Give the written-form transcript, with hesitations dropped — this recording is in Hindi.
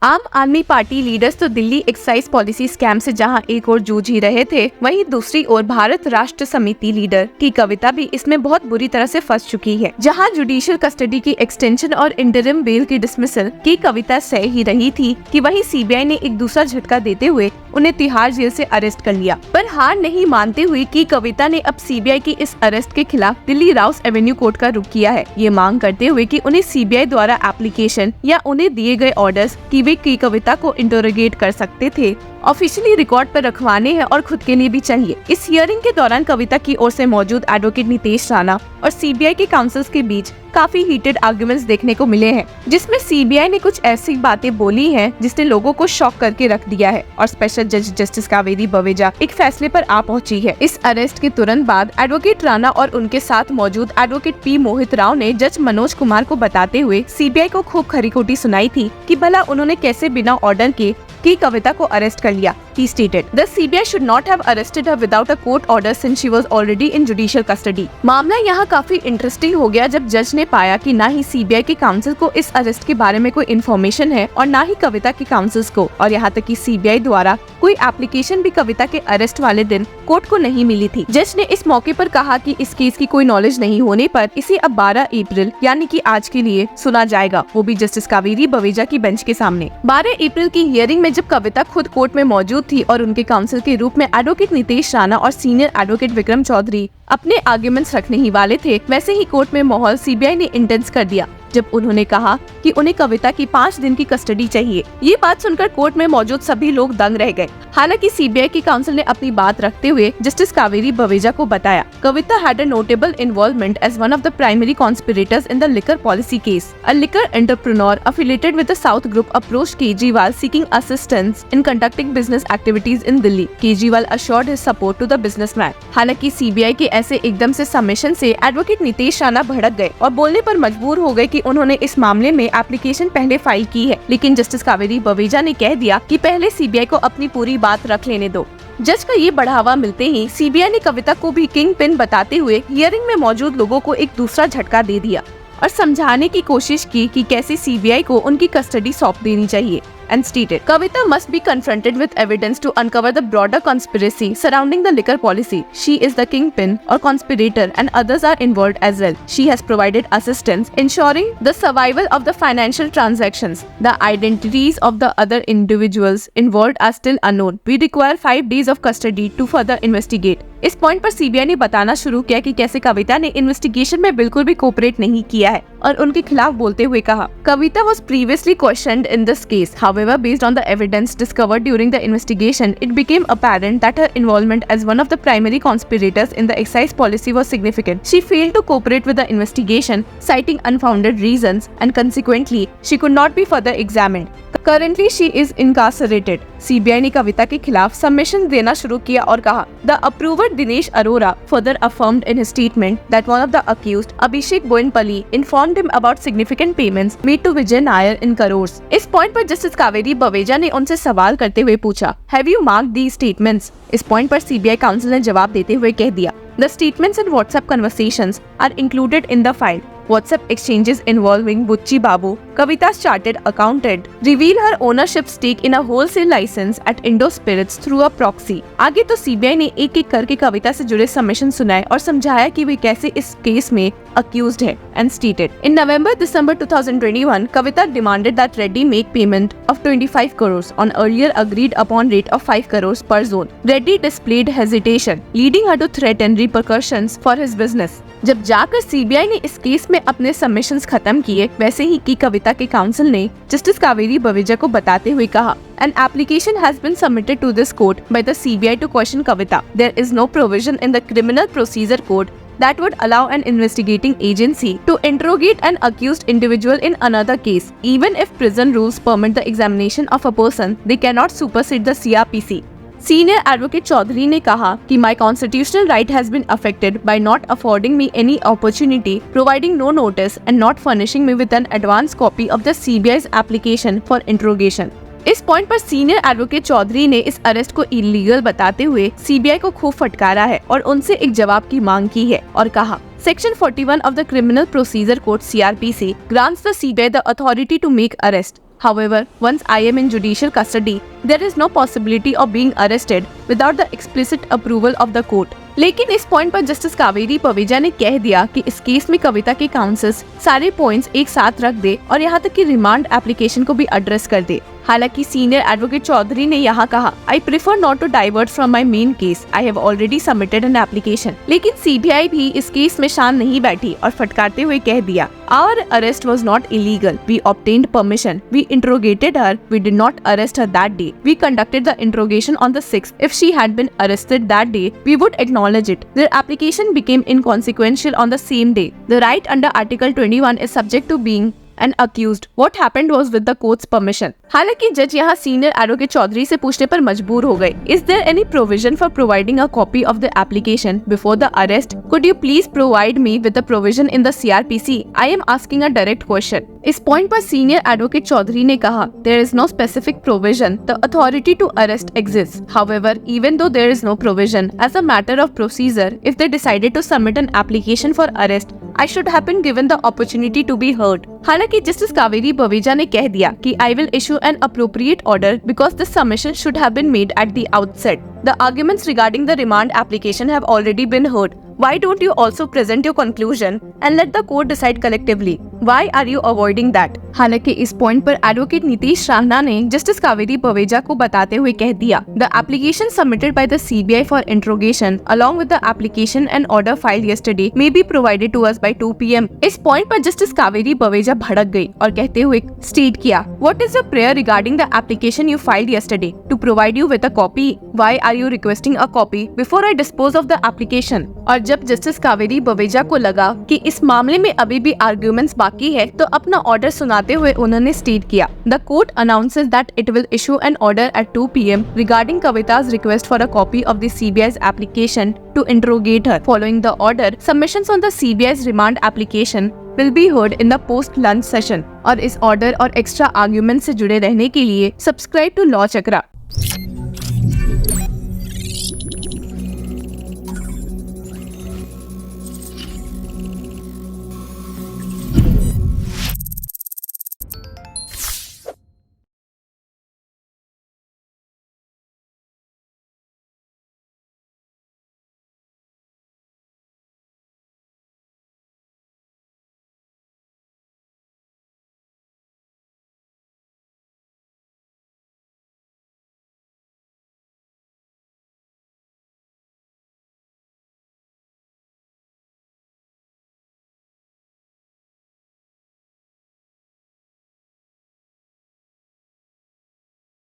आम आदमी पार्टी लीडर्स तो दिल्ली एक्साइज पॉलिसी स्कैम से जहां एक ओर जूझ ही रहे थे, वहीं दूसरी ओर भारत राष्ट्र समिति लीडर की कविता भी इसमें बहुत बुरी तरह से फंस चुकी है। जहां जुडिशियल कस्टडी की एक्सटेंशन और इंटरिम बेल की डिसमिसल की कविता सह ही रही थी कि वहीं सीबीआई ने एक दूसरा झटका देते हुए उन्हें तिहाड़ जेल से अरेस्ट कर लिया। पर हार नहीं मानते हुए की कविता ने अब सीबीआई की इस अरेस्ट के खिलाफ दिल्ली राउस एवेन्यू कोर्ट का रुख किया है, ये मांग करते हुए कि उन्हें सीबीआई द्वारा एप्लीकेशन या उन्हें दिए गए ऑर्डर्स की कविता को इंटरोगेट कर सकते थे, ऑफिशियली रिकॉर्ड पर रखवाने हैं और खुद के लिए भी चाहिए। इस हियरिंग के दौरान कविता की ओर से मौजूद एडवोकेट नितेश राणा और सीबीआई के काउंसिल्स के बीच काफी हीटेड आर्गुमेंट्स देखने को मिले हैं, जिसमें सीबीआई ने कुछ ऐसी बातें बोली हैं जिसने लोगों को शॉक करके रख दिया है और स्पेशल जज जस्टिस कावेरी बवेजा एक फैसले पर आ पहुंची है। इस अरेस्ट के तुरंत बाद एडवोकेट राणा और उनके साथ मौजूद एडवोकेट पी मोहित राव ने जज मनोज कुमार को बताते हुए सीबीआई को खूब खरी खोटी सुनाई थी कि भला उन्होंने कैसे बिना ऑर्डर के की कविता को अरेस्ट कर लिया। He stated, "The CBI should not have arrested her without a court order since she was already in judicial custody." मामला यहाँ काफी इंटरेस्टिंग हो गया जब जज ने पाया कि ना ही सीबीआई के काउंसिल को इस अरेस्ट के बारे में कोई इन्फॉर्मेशन है और ना ही कविता के काउंसिल्स को, और यहाँ तक कि सीबीआई द्वारा कोई एप्लीकेशन भी कविता के अरेस्ट वाले दिन कोर्ट को नहीं मिली थी। जज ने इस मौके पर कहा कि इस केस की कोई नॉलेज नहीं होने पर इसे अब 12 अप्रैल यानी कि आज के लिए सुना जाएगा, वो भी जस्टिस कावेरी बवेजा की बेंच के सामने। 12 अप्रैल की हियरिंग में जब कविता खुद कोर्ट में मौजूद थी और उनके काउंसिल के रूप में एडवोकेट नितेश राणा और सीनियर एडवोकेट विक्रम चौधरी अपने आर्गुमेंट्स रखने ही वाले थे, वैसे ही कोर्ट में माहौल सीबीआई ने इंटेंस कर दिया जब उन्होंने कहा कि उन्हें कविता की 5 दिन की कस्टडी चाहिए। ये बात सुनकर कोर्ट में मौजूद सभी लोग दंग रह गए। हालांकि सीबीआई की काउंसिल ने अपनी बात रखते हुए जस्टिस कावेरी बवेजा को बताया, Kavita had a notable involvement as one of the primary conspirators in the liquor policy case. A liquor entrepreneur affiliated with the South Group approached Kejriwal seeking assistance in conducting business activities in Delhi. Kejriwal assured his support to the businessman. हालांकि सीबीआई के ऐसे एकदम से सबमिशन से एडवोकेट नितेश राणा भड़क गए और बोलने पर मजबूर हो गए कि उन्होंने इस मामले में एप्लीकेशन पहले फाइल की है, लेकिन जस्टिस कावेरी बवेजा ने कह दिया कि पहले सीबीआई को अपनी पूरी बात रख लेने दो। जज का ये बढ़ावा मिलते ही सीबीआई ने कविता को भी किंग पिन बताते हुए हियरिंग में मौजूद लोगों को एक दूसरा झटका दे दिया और समझाने की कोशिश की कि कैसे सीबीआई को उनकी कस्टडी सौंप देनी चाहिए। And stated, Kavita must be confronted with evidence to uncover the broader conspiracy surrounding the liquor policy. She is the kingpin or conspirator and others are involved as well. She has provided assistance ensuring the survival of the financial transactions. The identities of the other individuals involved are still unknown. We require 5 days of custody to further investigate. इस पॉइंट पर सीबीआई ने बताना शुरू किया कि कैसे कविता ने इन्वेस्टिगेशन में बिल्कुल भी कोऑपरेट नहीं किया है और उनके खिलाफ बोलते हुए कहा, कविता was previously questioned in this case. However, based on the evidence discovered during the investigation, it became apparent that her involvement as one of the primary conspirators in the excise policy was significant. She failed to cooperate with the investigation, citing unfounded reasons, and consequently, she could not be further examined. Currently, she is incarcerated. CBI ने कविता के खिलाफ सबमिशन देना शुरू किया और कहा, The approver Dinesh Arora further affirmed in his statement that one of the accused, Abhishek Boinpally, informed him about significant payments made to Vijay Nair in crores. इस पॉइंट पर जस्टिस कावेरी बवेजा ने उनसे सवाल करते हुए पूछा, Have you marked these statements? इस पॉइंट पर सीबीआई काउंसिल ने जवाब देते हुए कह दिया, The statements and WhatsApp conversations are included in the file. WhatsApp exchanges involving Bucci Babu, Kavita's chartered accountant, reveal her ownership stake in a wholesale license at Indo Spirits through a proxy. आगे तो सीबीआई ने एक एक करके कविता से जुड़े सबमिशन सुनाए और समझाया कि वे कैसे इस केस में accused है, and stated, In November-December 2021, Kavita demanded that Reddy make payment of 25 crores on earlier agreed upon rate of 5 crores per zone. Reddy displayed hesitation, leading her to threaten repercussions for his business. जब जाकर सीबीआई ने इस केस में अपने सबमिशंस खत्म किए, वैसे ही की कविता के काउंसिल ने जस्टिस कावेरी बवेजा को बताते हुए कहा, An application has been submitted to this court by the CBI to question Kavita. There is no provision in the Criminal Procedure Code that would allow an investigating agency to interrogate an accused individual in another case. Even if prison rules permit the examination of a person, they cannot supersede the CRPC. Senior advocate Chaudhary ने कहा कि my constitutional right has been affected by not affording me any opportunity, providing no notice and not furnishing me with an advance copy of the CBI's application for interrogation. इस पॉइंट पर सीनियर एडवोकेट चौधरी ने इस अरेस्ट को इलीगल बताते हुए सीबीआई को खूब फटकारा है और उनसे एक जवाब की मांग की है और कहा, Section 41 of the Criminal Procedure Code (CRPC) grants the CBI the authority to make arrest. However, once I am in judicial custody, there is no possibility of being arrested without the explicit approval of the court. लेकिन इस पॉइंट पर जस्टिस कावेरी पवेजा ने कह दिया कि इस केस में कविता के काउंसल्स सारे पॉइंट्स एक साथ रख दे और यहाँ तक कि रिमांड एप्लीकेशन को भी एड्रेस कर दे। हालांकि सीनियर एडवोकेट चौधरी ने यहाँ कहा, I prefer not to divert from my main case, I have already submitted an application. लेकिन सीबीआई भी इस केस में शांत नहीं बैठी और फटकारते हुए कह दिया, our arrest was not illegal, we obtained permission, we interrogated her, we did not arrest her that day, we conducted the interrogation on the 6th, if she had been arrested that day, we would acknowledge it. Their application became inconsequential on the same day. The right under Article 21 is subject to being and accused. What happened was with the court's permission. हालांकि जज यहाँ सीनियर एडवोकेट चौधरी से पूछने पर मजबूर हो गए। Is there any provision for providing a copy of the application before the arrest? Could you please provide me with the provision in the CRPC? I am asking a direct question. इस पॉइंट पर सीनियर एडवोकेट चौधरी ने कहा, There is no specific provision. The authority to arrest exists. However, even though there is no provision, as a matter of procedure, if they decided to submit an application for arrest, I should have been given the opportunity to be heard. हालांकि जस्टिस कावेरी पवेजा ने कह दिया कि I will issue an appropriate order because the submission should have been made at the outset. The arguments regarding the remand application have already been heard. Why don't you also present your conclusion and let the court decide collectively? Why are you avoiding that? हालांकि इस पॉइंट पर एडवोकेट नीतीश राणा ने जस्टिस कावेरी पवेजा को बताते हुए कह दिया, The application submitted by the CBI for interrogation along with the application and order filed yesterday may be provided to us by 2 PM. इस पॉइंट पर जस्टिस कावेरी पवेजा भड़क गई और कहते हुए स्टेट किया, What is your prayer regarding the application you filed yesterday to provide you with a copy? Why are you requesting a copy before I dispose of the application? और जब जस्टिस कावेरी पवेजा को लगा कि इस मामले में अभी भी आर्ग्यूमेंट्स बाकी है, तो अपना ऑर्डर सुनाते हुए उन्होंने स्टेट किया, The court announces that it will issue an order at 2 PM regarding Kavita's request for a copy of the CBI's application to interrogate her. Following the order, submissions on the CBI's remand application will be heard in the post lunch session. और इस ऑर्डर और एक्स्ट्रा आर्ग्यूमेंट से जुड़े रहने के लिए सब्सक्राइब टू लॉ चक्रा।